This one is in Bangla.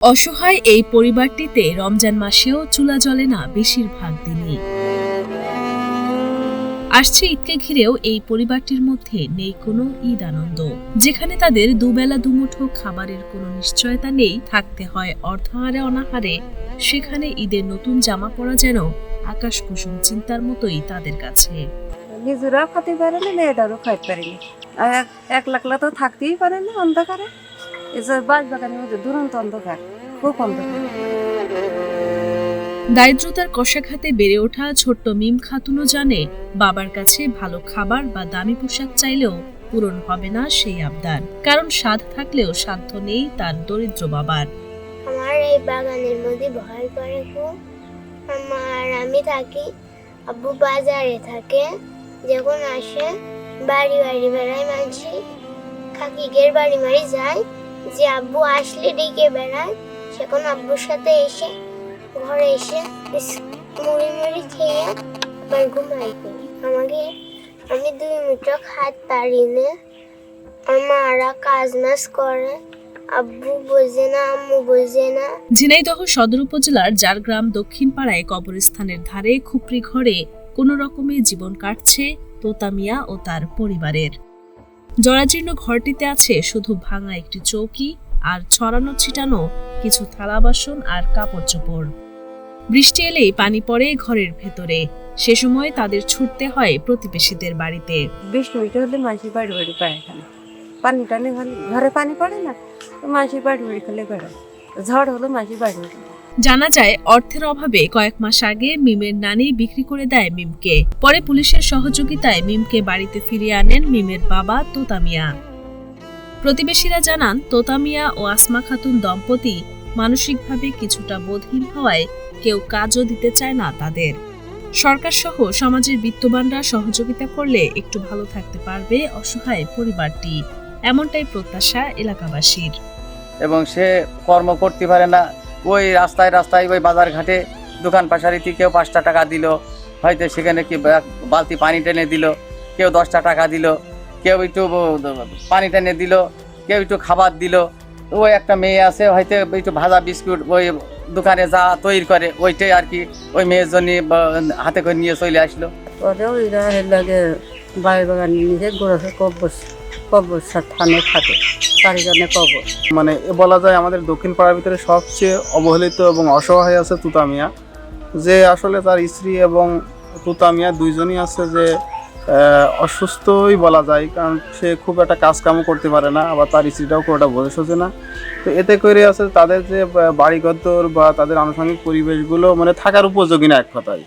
অসহায় এই পরিবারটিতে রমজান মাসেও চুলা জ্বলে না বেশিরভাগ দিনই। আসছে ঈদকে ঘিরেও এই পরিবারটির মধ্যে নেই কোনো ঈদ আনন্দ, যেখানে তাদের দুবেলা দুমুঠো খাবারের কোনো নিশ্চয়তা নেই, থাকতে হয় অর্ধাহারে অনাহারে। সেখানে ঈদের নতুন জামা পরা যেন আকাশ কুসুম চিন্তার মতোই তাদের কাছে। নিজেরাও খাতে পারে না, মেয়েটারও খাইতে পারেনি। আর এক লাখলা তো থাকতেই পারে না অন্ধকারে। এসব বাস বাগানের মধ্যে দুরন্ত অন্ধকার, খুব অন্ধকার। দারিদ্রতার কষাঘাতে বেড়ে ওঠা ছোট্ট মিম খাতুনও জানে, বাবার কাছে ভালো খাবার বা দামি পোশাক চাইলেও পূরণ হবে না সেই আবদার, কারণ স্বাদ থাকলেও সাধ্য নেই তার দরিদ্র বাবার। আমার এই বাগানের মধ্যে ভয় করে খুব। আমি থাকি, আব্বু বাজারে থাকে, যখন আসে বাড়ি বাড়ি বেড়ায় মানছি, কাকিগের বাড়ি বাড়ি যায়, যে আব্বু আসলে ডেকে বেড়ায়, সেখন আব্বুর সাথে এসে ঘরে এসে মুড়ি মুড়ি খেয়ে আবার ঘুমাই পড়ি। আমি 2 মিনিটও খাইতে পারি না। আমারা কাজ নাজ করে, আব্বু বোঝে না, আম্মু বোঝে না। ঝিনাইদহ সদর উপজেলার জারগ্রাম দক্ষিণ পাড়ায় কবরস্থানের ধারে খুপড়ি ঘরে কোনো রকমে জীবন কাটছে তোতা মিয়া ও তার পরিবারের। জরাজীর্ণ ঘরটিতে আছে শুধু ভাঙা একটি চৌকি আর ছড়ানো ছিটানো কিছু থালা বাসন আর কাপড় চোপড়। বৃষ্টি এলেই পানি পড়ে ঘরের ভেতরে, সে সময় তাদের ছুটতে হয় প্রতিবেশীদের বাড়িতে। বৃষ্টি হলে মানুষের বাড়ি বাড়ি পায়খানা, পানি টানি ঘরে পানি পড়ে না, মানুষের বাড়ি বাড়ি খেলে বেড়ায়। ঝড় হলো মানুষের বাড়ি বাড়ি। জানা যায়, অর্থের অভাবে কয়েক মাস আগে মিমের নানি বিক্রি করে দেয় মিমকে। পরে পুলিশের সহযোগিতায় মিমকে বাড়িতে ফিরিয়ে আনেন মিমের বাবা তোতা মিয়া। প্রতিবেশীরা জানান, তোতা মিয়া ও আসমা খাতুন দম্পতি মানসিকভাবে কিছুটা বোধহীন হওয়ায় কেউ কাজও দিতে চায় না তাদের। সরকার সহ সমাজের বিত্তবানরা সহযোগিতা করলে একটু ভালো থাকতে পারবে অসহায় পরিবারটি, এমনটাই প্রত্যাশা এলাকাবাসীর। এবং সে কর্ম করতে পারে না, ওই রাস্তায় রাস্তায় ওই বাজার ঘাটে দোকান পাশারিতে কেউ 5টা টাকা দিল, হয়তো সেখানে কি বালতি পানি টেনে দিল, কেউ 10টা টাকা দিল, কেউ একটু পানি টেনে দিল, কেউ একটু খাবার দিল। ওই একটা মেয়ে আছে, হয়তো একটু ভাজা বিস্কুট ওই দোকানে যা তৈরি করে ওইটাই আর কি ওই মেয়ের জন্য হাতে করে নিয়ে চলে আসলো। পরে ওইরা লাগে বাড়ি বাগান নিজে গোড়াতে কবর স্থানে থাকে, চারিজনে কবর। মানে বলা যায় আমাদের দক্ষিণ পাড়ার ভিতরে সবচেয়ে অবহেলিত এবং অসহায় আছে তুতা মিয়া, যে আসলে তার স্ত্রী এবং তুতা মিয়া দুইজনই আছে যে অসুস্থই বলা যায়, কারণ সে খুব একটা কাজকামও করতে পারে না, আবার তার স্ত্রীটাও খুব একটা বোঝে সোজে না। তো এতে করে আছে তাদের যে বাড়িঘর বা তাদের আনুষঙ্গিক পরিবেশগুলো মানে থাকার উপযোগী না এক কথায়।